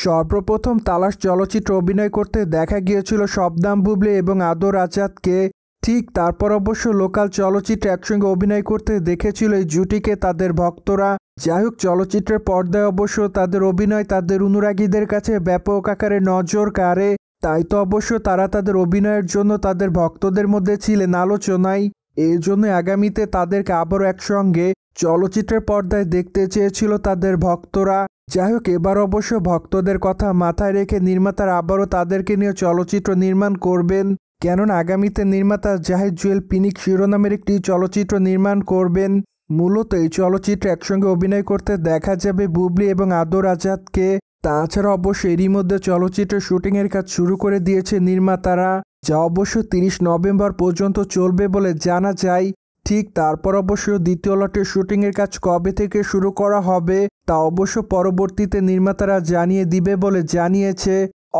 সর্বপ্রথম তালাশ চলচ্চিত্রে অভিনয় করতে দেখা গিয়েছিল শবনম বুবলী এবং আদর আজাদকে। ঠিক তারপর অবশ্য লোকাল চলচ্চিত্রে একসঙ্গে অভিনয় করতে দেখেছিল এই জুটিকে তাদের ভক্তরা। যাই হোক, চলচ্চিত্রের পর্দায় অবশ্য তাদের অভিনয় তাদের অনুরাগীদের কাছে ব্যাপক আকারে নজর কাড়ে। তাই তো অবশ্য তারা তাদের অভিনয়ের জন্য তাদের ভক্তদের মধ্যে ছিলেন আলোচনায়। এই জন্য আগামীতে তাদেরকে আবারও একসঙ্গে চলচ্চিত্রের পর্দায় দেখতে চেয়েছিল তাদের ভক্তরা। যাই হোক, এবার অবশ্য ভক্তদের কথা মাথায় রেখে নির্মাতারা আবারও তাদেরকে নিয়ে চলচ্চিত্র নির্মাণ করবেন। কেননা আগামীতে নির্মাতা জাহিদ জুয়েল পিনিক শিরোনামের একটি চলচ্চিত্র নির্মাণ করবেন। মূলত এই চলচ্চিত্রে একসঙ্গে অভিনয় করতে দেখা যাবে বুবলী এবং আদর আজাদকে। তাছাড়া অবশ্য এরই মধ্যে চলচ্চিত্রের শুটিংয়ের কাজ শুরু করে দিয়েছে নির্মাতারা, যা অবশ্য 30 নভেম্বর পর্যন্ত চলবে বলে জানা যায়। ঠিক তারপর অবশ্য দ্বিতীয় লটের শুটিংয়ের কাজ কবে থেকে শুরু করা হবে তা অবশ্য পরবর্তীতে নির্মাতারা জানিয়ে দিবে বলে জানিয়েছে।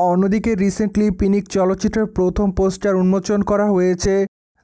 অন্যদিকে রিসেন্টলি পিনিক চলচ্চিত্রের প্রথম পোস্টার উন্মোচন করা হয়েছে।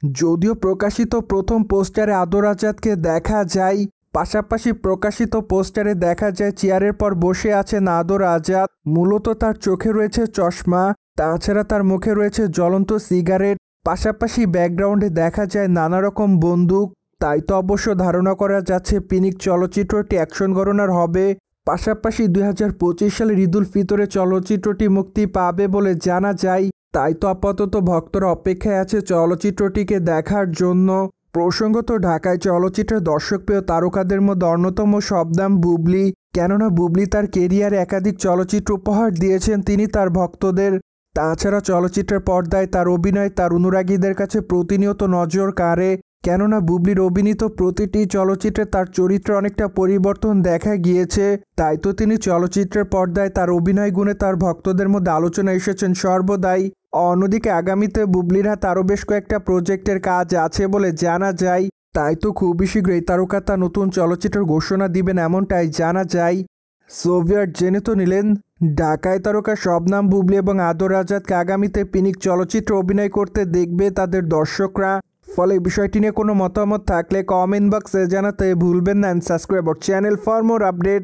যদিও প্রকাশিত প্রথম পোস্টারে আদর আজাদকে দেখা যায়, পাশাপাশি প্রকাশিত পোস্টারে দেখা যায় চেয়ারের পর বসে আছেন আদর আজাদ। মূলত তার চোখে রয়েছে চশমা, তাছাড়া তার মুখে রয়েছে জ্বলন্ত সিগারেট, পাশাপাশি ব্যাকগ্রাউন্ডে দেখা যায় নানা রকম বন্দুক। তাই তো অবশ্য ধারণা করা যাচ্ছে পিনিক চলচ্চিত্রটি অ্যাকশন ঘরানার হবে। পাশাপাশি 2025 সালের ঈদুল ফিতরে চলচ্চিত্রটি মুক্তি পাবে বলে জানা যায়। তাই তো আপাতত ভক্তরা অপেক্ষায় আছে চলচ্চিত্রটিকে দেখার জন্য। প্রসঙ্গত, ঢাকায় চলচ্চিত্রের দর্শকপ্রিয় তারকাদের মধ্যে অন্যতম শবনম বুবলী। কেননা বুবলী তার কেরিয়ারে একাধিক চলচ্চিত্র উপহার দিয়েছেন তিনি তার ভক্তদের। তাছাড়া চলচ্চিত্রের পর্দায় তার অভিনয় তার অনুরাগীদের কাছে প্রতিনিয়ত নজর কাড়ে। কেননা বুবলীর অভিনীত প্রতিটি চলচ্চিত্রে তার চরিত্রে অনেকটা পরিবর্তন দেখা গিয়েছে। তাই তো তিনি চলচ্চিত্রের পর্দায় তার অভিনয় গুণে তার ভক্তদের মধ্যে আলোচনা এসেছেন সর্বদাই। অন্যদিকে আগামীতে বুবলীর হাতে আরও বেশ কয়েকটা প্রজেক্টের কাজ আছে বলে জানা যায়। তাই তো খুবই শীঘ্রই তারকা তার নতুন চলচ্চিত্রের ঘোষণা দিবেন এমনটাই জানা যায়। সোভিয়েট জেনে তো নিলেন ঢাকায় তারকা শবনম বুবলী এবং আদর আজাদকে আগামীতে পিনিক চলচ্চিত্রে অভিনয় করতে দেখবে তাদের দর্শকরা। ফলে বিষয়টি নিয়ে কোনো মতামত থাকলে কমেন্ট বক্সে জানাতে ভুলবেন না। Subscribe our channel for more update.